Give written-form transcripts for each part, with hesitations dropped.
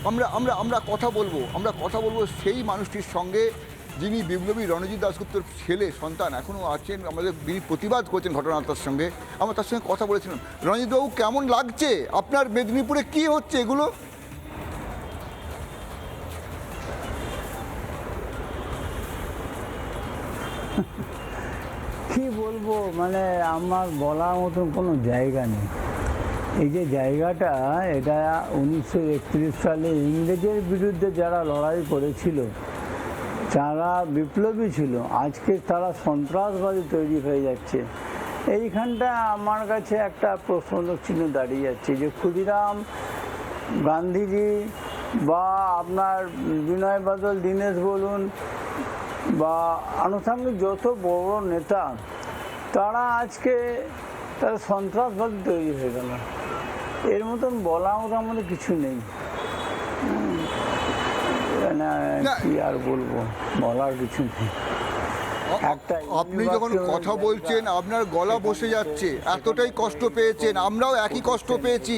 আমরা আমরা আমরা কথা বলবো, সেই মানুষটির সঙ্গে যিনি বিপ্লবী রণজিৎ দাশগুপ্তর ছেলে সন্তান এখনও আছেন, আমাদের যিনি প্রতিবাদ করছেন ঘটনাটার সঙ্গে। আমরা তার সঙ্গে কথা বলেছিলাম। রণজিৎবাবু, কেমন লাগছে আপনার মেদিনীপুরে, কি হচ্ছে এগুলো? কি বলবো, মানে আমার বলার মতন কোনো জায়গা নেই। এই যে জায়গাটা, এটা 1931 সালে ইংরেজের বিরুদ্ধে যারা লড়াই করেছিল, যারা বিপ্লবী ছিল, আজকে তারা সন্ত্রাসবাদী তৈরি হয়ে যাচ্ছে। এইখানটা আমার কাছে একটা প্রশ্নবোধক চিহ্ন দাঁড়িয়ে যাচ্ছে যে ক্ষুদিরাম গান্ধীজি বা আপনার বিনয় বাদল দীনেশ বলুন বা আনুষঙ্গিক যত বড় নেতা, তারা আজকে তারা সন্ত্রাসবাদ তৈরি হয়ে গেল। এর মতন বলার মতো আমাদের কিছু নেই। কি আর বলবো, বলার কিছু নেই। আপনি যখন কথা বলছেন আপনার গলা বসে যাচ্ছে, এতটাই কষ্ট পেয়েছেন, আমরাও একই কষ্ট পেয়েছি,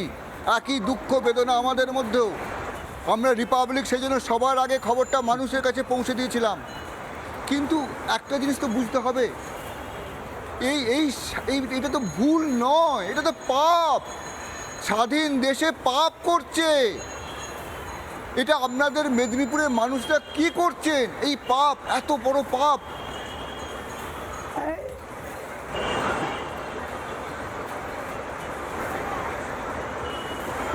একই দুঃখ বেদনা আমাদের মধ্যেও। আমরা রিপাবলিক সেই জন্য সবার আগে খবরটা মানুষের কাছে পৌঁছে দিয়েছিলাম। কিন্তু একটা জিনিস তো বুঝতে হবে, এই এই এটা তো ভুল নয়, এটা তো পাপ। স্বাধীন দেশে পাপ করছে। এটা আপনাদের মেদিনীপুরের মানুষরা কি করছেন? এই পাপ, এত বড় পাপ।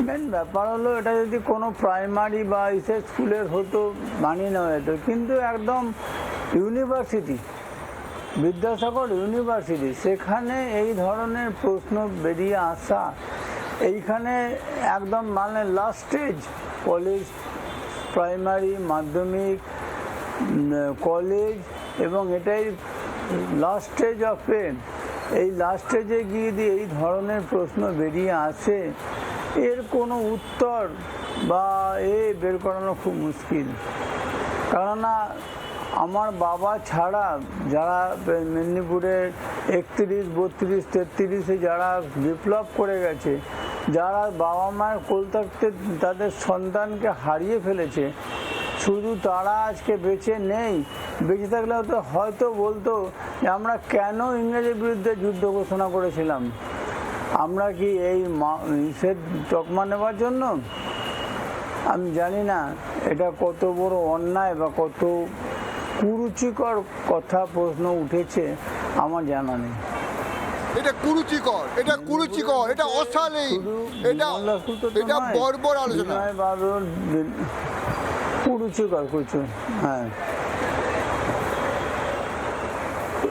মেন ব্যাপার হলো, এটা যদি কোনো প্রাইমারি বা স্কুলের হতো মানিয়ে নেওয়া যেত, কিন্তু একদম ইউনিভার্সিটি, বিদ্যাসাগর ইউনিভার্সিটি, সেখানে এই ধরনের প্রশ্ন বেরিয়ে আসা, এইখানে একদম মানে লাস্ট স্টেজ, কলেজ, প্রাইমারি, মাধ্যমিক, কলেজ, এবং এটাই লাস্ট স্টেজ অফ পেন। এই লাস্ট স্টেজে গিয়ে দিয়ে এই ধরনের প্রশ্ন বেরিয়ে আসে, এর কোনো উত্তর বা বের করানো খুব মুশকিল। কেননা আমার বাবা ছাড়া যারা মেদিনীপুরের 31, 32, 33-এ যারা বিপ্লব করে গেছে, যারা বাবা মায়ের কোল থাকতে তাদের সন্তানকে হারিয়ে ফেলেছে, শুধু তারা আজকে বেঁচে নেই। বেঁচে থাকলে হয়তো বলতো যে আমরা কেন ইংরেজের বিরুদ্ধে যুদ্ধ ঘোষণা করেছিলাম। আমরা কি এই সে তকমা নেওয়ার জন্য? আমি জানি না এটা কত বড় অন্যায় বা কত কুরুচিকর কথা প্রশ্ন উঠেছে, আমার জানা নেই। এটা কুরুচিকর, এটা কুরুচিকর, এটা অশালীন, এটা বর্বর আলোচনা। কুরুচিকর, হ্যাঁ,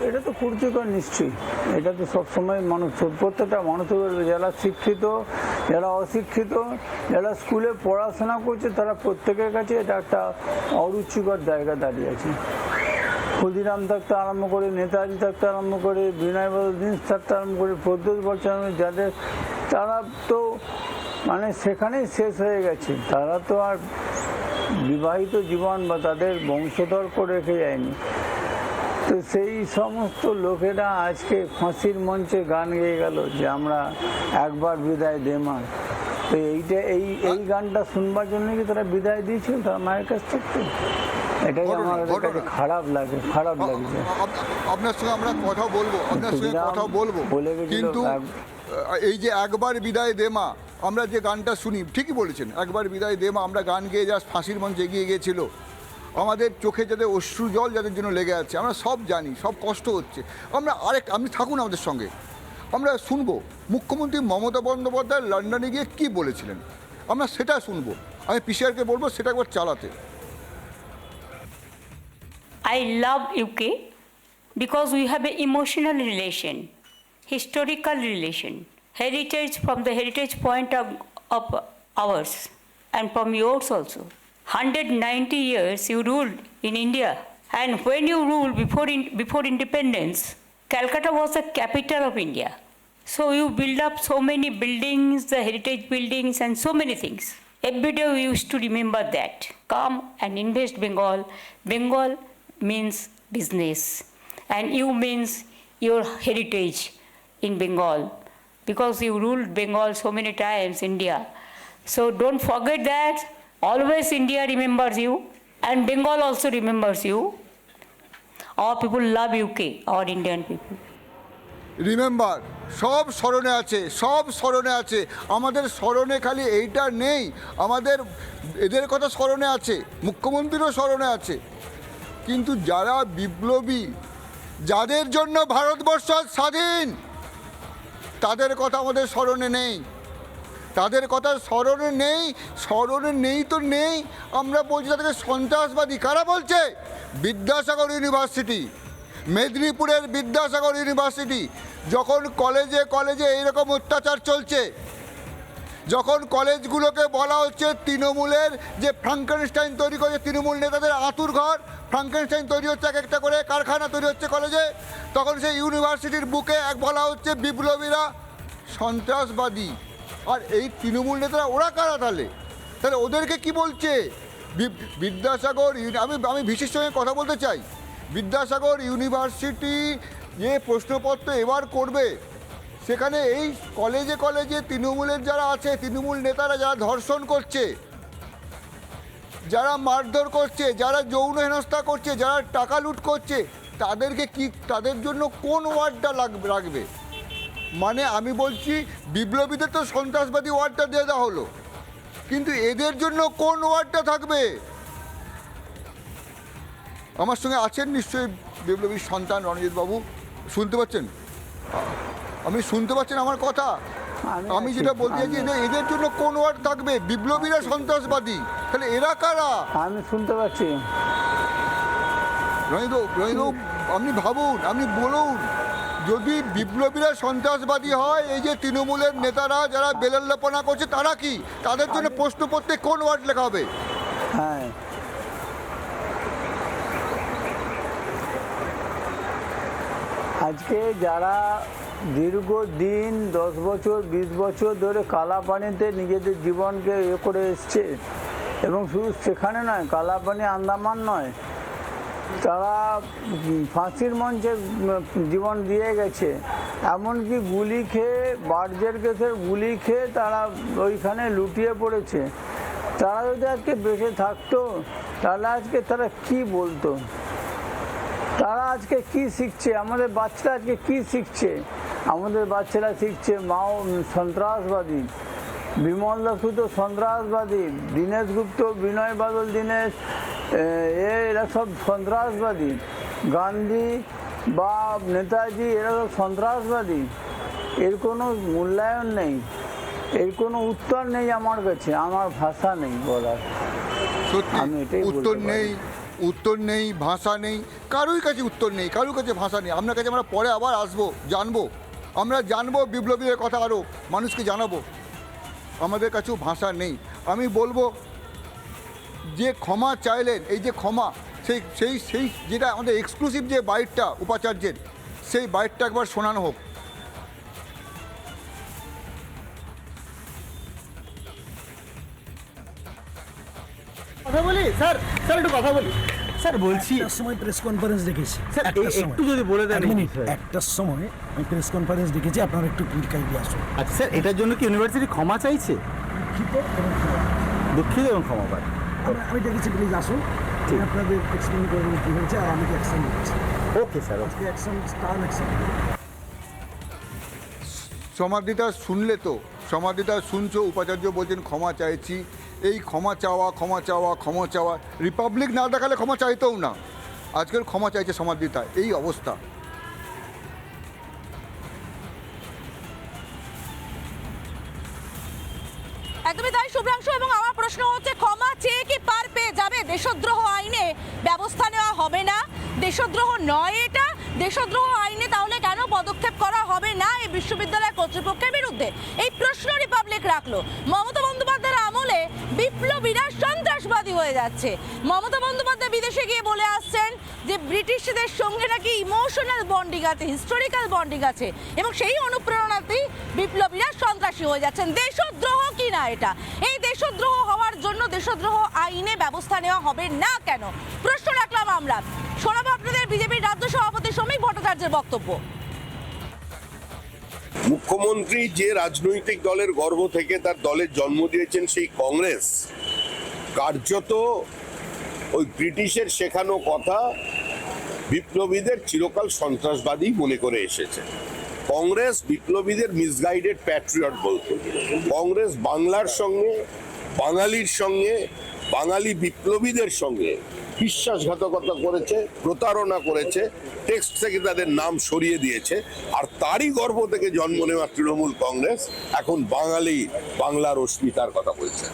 এটা তো কুরুচিকর নিশ্চয়ই। এটা তো সবসময় মানুষ, প্রত্যেকটা মানুষের বলবে, যারা শিক্ষিত, যারা অশিক্ষিত, যারা স্কুলে পড়াশোনা করছে, তারা প্রত্যেকের কাছে এটা একটা অরুচিকর জায়গা দাঁড়িয়ে আছে। ক্ষুদিরাম থাকতে আরম্ভ করে, নেতাজি থাকতে আরম্ভ করে, বিনয় বাদল দীনেশ থাকতে আরম্ভ করে, প্রদ্যোৎ বচ্চন, যাদের, তারা তো মানে সেখানেই শেষ হয়ে গেছে। তারা তো আর বিবাহিত জীবন বা তাদের বংশধর করে রেখে যায়নি। তো সেই সমস্ত লোকেরা আজকে ফাঁসির মঞ্চে গান গেয়ে গেল যে আমরা একবার বিদায় দে মা। তো এই গানটা শুনবার জন্য কি তারা বিদায় দিয়েছিল তার মায়ের কাছ থেকে? এটাই আমার কাছে খারাপ লাগছে। আপনার সঙ্গে আমরা কথা বলবো, কিন্তু এই যে একবার বিদায় দে মা, আমরা যে গানটা শুনি, ঠিকই বলেছেন, একবার বিদায় দে মা, আমরা গান গেয়ে যা ফাঁসির মঞ্চে এগিয়ে গিয়েছিল, আমাদের চোখে যাদের অশ্রু জল যাদের জন্য লেগে আছে, আমরা সব জানি, সব কষ্ট হচ্ছে। আপনি থাকুন আমাদের সঙ্গে, আমরা শুনবো মুখ্যমন্ত্রী মমতা বন্দ্যোপাধ্যায় লন্ডনে গিয়ে কি বলেছিলেন, আমরা সেটা শুনবো। আমি পিসিআরকে বলবো সেটা একবার চালাতে। I love UK because we have an emotional relation, historical relation, heritage from the heritage point of ours and from yours also. 190 years you ruled in India, and when you ruled before independence, Calcutta was the capital of India. So you build up so many buildings, the heritage buildings and so many things. Every day we used to remember that. Come and invest Bengal. Bengal means business, and you means your heritage in Bengal, because you ruled Bengal so many times, India. So don't forget that, Always India remembers you and Bengal also remembers you. Our people love UK, our Indian people. Remember, সব স্মরণে আছে, সব স্মরণে আছে। আমাদের স্মরণে খালি এইটা নেই, আমাদের এদের কথা স্মরণে আছে, মুখ্যমন্ত্রীরও স্মরণে আছে। কিন্তু যারা বিপ্লবী, যাদের জন্য ভারতবর্ষ আজ স্বাধীন, তাদের কথা আমাদের স্মরণে নেই, তাদের কথা স্মরণে নেই। স্মরণে নেই তো নেই, আমরা বলছি তাদেরকে সন্ত্রাসবাদী। কারা বলছে? বিদ্যাসাগর ইউনিভার্সিটি, মেদিনীপুরের বিদ্যাসাগর ইউনিভার্সিটি। যখন কলেজে কলেজে এইরকম অত্যাচার চলছে, যখন কলেজগুলোকে বলা হচ্ছে তৃণমূলের যে ফ্রাঙ্কেনস্টাইন তৈরি করেছে, তৃণমূল নেতাদের আঁতুর ঘর, ফ্রাঙ্কেনস্টাইন তৈরি হচ্ছে, এক একটা করে কারখানা তৈরি হচ্ছে কলেজে, তখন সেই ইউনিভার্সিটির বুকে বলা হচ্ছে বিপ্লবীরা সন্ত্রাসবাদী। আর এই তৃণমূল নেতারা ওরা কারা তাহলে? তাহলে ওদেরকে কি বলছে? বিদ্যাসাগর আমি ভিসির সঙ্গে কথা বলতে চাই। বিদ্যাসাগর ইউনিভার্সিটি যে প্রশ্নপত্র এবার করবে, সেখানে এই কলেজে কলেজে তৃণমূলের যারা আছে, তৃণমূল নেতারা যারা ধর্ষণ করছে, যারা মারধর করছে, যারা যৌন হেনস্থা করছে, যারা টাকা লুট করছে, তাদেরকে কি, তাদের জন্য কোন ওয়ার্ডটা রাখবে? মানে আমি বলছি বিপ্লবীদের তো সন্ত্রাসবাদী ওয়ার্ডটা দিয়ে দেওয়া হলো, কিন্তু এদের জন্য কোন ওয়ার্ডটা থাকবে? আমার সঙ্গে আছেন নিশ্চয়ই বিপ্লবীর সন্তান রণজিৎ বাবু, শুনতে পাচ্ছেন? আপনি শুনতে পাচ্ছেন আমার কথা? আমি যেটা বলতে চাইছি, এদের জন্য কোন ওয়ার্ড থাকবে? বিপ্লবীরা সন্ত্রাসবাদী, তাহলে এরা কারা? আমি শুনতে পাচ্ছি। রণজিৎ, আপনি ভাবুন, আপনি বলুন, যদি বিপ্লবীরা সন্ত্রাসবাদী হয়, এই যে তৃণমূলের নেতারা যারা বেলাল্লাপনা করছে, তারা কি? তাদের জন্য প্রশ্নপত্রে কোন ওয়ার্ড লেখা হবে? হ্যাঁ, আজকে যারা দীর্ঘদিন 10 বছর 20 বছর ধরে কালাপানিতে নিজেদের জীবনকে করে এসছে, এবং শুধু সেখানে নয়, কালাপানি আন্দামান নয়, তারা ফাঁসির মঞ্চে জীবন দিয়ে গেছে। এমনকি গুলি খেয়ে, বার্জের কেসের গুলি খেয়ে তারা ওইখানে লুটিয়ে পড়েছে। তারা যদি আজকে বেঁচে থাকতো, তাহলে আজকে তারা কি বলতো? তারা আজকে কি শিখছে? আমাদের বাচ্চারা আজকে কি শিখছে? আমাদের বাচ্চারা শিখছে মাও সন্ত্রাসবাদী, বিমল দাস তো সন্ত্রাসবাদী, দীনেশ গুপ্ত, বিনয় বাদল দীনেশ, এরা সব সন্ত্রাসবাদী, গান্ধী বা নেতাজি এরা সব সন্ত্রাসবাদী। এর কোনো মূল্যায়ন নেই, এর কোনো উত্তর নেই আমার কাছে, আমার ভাষা নেই বলার। আমি এটাই উত্তর নেই, উত্তর নেই, ভাষা নেই, কারোর কাছে উত্তর নেই, কারোর কাছে ভাষা নেই। আপনার কাছে আমরা পরে আবার আসবো, জানবো, আমরা জানবো বিপ্লবীদের কথা, আরও মানুষকে জানাবো। আমাদের কাছেও ভাষা নেই। আমি বলবো যে ক্ষমা চাইলেন, এই যে ক্ষমা, সেই সেই সেই যেটা আমাদের এক্সক্লুসিভ যে বাইটটা উপাচার্যের, সেই বাইটটা একবার শোনানো হোক। কথা বলি স্যার, স্যার একটু কথা বলি স্যার। বলছি একটার সময় প্রেস কনফারেন্স ডেকেছি স্যার, একটার সময়। একটু যদি বলে দেন। এক মিনিট, একটার সময় আমি প্রেস কনফারেন্স ডেকেছি, আপনারা একটু কাইন্ডলি আসুন। আচ্ছা স্যার, এটার জন্য কি ইউনিভার্সিটি ক্ষমা চাইছে? দুঃখিত এবং ক্ষমা। দুঃখিত এবং ক্ষমা পায়। আমি ডেকেছি, প্লিজ আসুন, ঠিক। আপনাদের এক্সপ্লেন করবেন কী হয়েছে, আর আমি অ্যাকশন নিচ্ছি। ওকে স্যার, ওকে। আজকে অ্যাকশন, স্টার্ন অ্যাকশন। সমাধিতা শুনলে তো, সমাধিতা শুনছো, উপাচার্য বলছেন ক্ষমা চাইছি। এই ক্ষমা চাওয়া, ক্ষমা চাওয়া, ক্ষমা চাওয়া, রিপাবলিক না দেখালে ক্ষমা চাইতেও না, আজকের ক্ষমা চাইছে সমাধিতা, এই অবস্থা। একদমই তাই শুভ্রাংশু, এবং আমার প্রশ্ন হচ্ছে, ক্ষমা চেয়ে কি পার পেয়ে যাবে? দেশদ্রোহ আইনে ব্যবস্থা নেওয়া হবে না? দেশদ্রোহ নয় এটা, দেশদ্রোহ আইনে তাহলে কেন পদক্ষেপ করা হবে না এই বিশ্ববিদ্যালয় কর্তৃপক্ষের বিরুদ্ধে? এই প্রশ্ন রিপাবলিক রাখলো। মমতা বন্দ্যোপাধ্যায়ের আমলে বিপ্লবীরা সন্ত্রাসবাদী হয়ে যাচ্ছে। মমতা বন্দ্যোপাধ্যায় বিদেশে গিয়ে বলে আসছেন যে ব্রিটিশদের সঙ্গে নাকি ইমোশনাল বন্ডিং আছে, হিস্টোরিক্যাল বন্ডিং আছে, এবং সেই অনুপ্রেরণাতেই বিপ্লবীরা সন্ত্রাসী হয়ে যাচ্ছেন। দেশদ্রোহ কি না এটা? এই দেশদ্রোহ হওয়ার জন্য দেশদ্রোহ আইনে ব্যবস্থা নেওয়া হবে না কেন? প্রশ্ন রাখলাম আমরা। শোনাবো আপনাদের বিজেপির রাজ্য সভাপতি শ্রমিক ভট্টাচার্যের বক্তব্য। মুখ্যমন্ত্রী যে রাজনৈতিক দলের গর্ভ থেকে তার দলের জন্ম দিয়েছেন, সেই কংগ্রেস কার্যত ওই ব্রিটিশের শেখানো কথা বিপ্লবীদের চিরকাল সন্ত্রাসবাদী মনে করে এসেছে। কংগ্রেস বিপ্লবীদের মিসগাইডেড প্যাট্রিয়ট বলতো। কংগ্রেস বাংলার সঙ্গে, বাঙালির সঙ্গে, বাঙালি বিপ্লবীদের সঙ্গে বিশ্বাসঘাতকতা করেছে, প্রতারণা করেছে, টেক্সট থেকে তাদের নাম সরিয়ে দিয়েছে। আর তারই গর্ভ থেকে জন্ম নেওয়া তৃণমূল কংগ্রেস এখন বাংলার অস্মিতার কথা বলছে।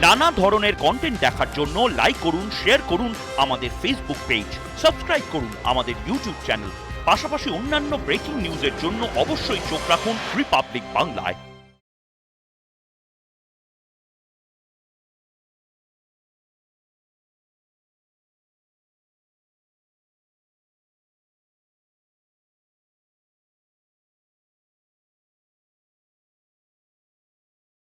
নানা ধরনের কন্টেন্ট দেখার জন্য লাইক করুন, শেয়ার করুন আমাদের ফেসবুক পেজ, সাবস্ক্রাইব করুন আমাদের ইউটিউব চ্যানেল। পাশাপাশি অন্যান্য ব্রেকিং নিউজের জন্য অবশ্যই চোখ রাখুন রিপাবলিক বাংলায়।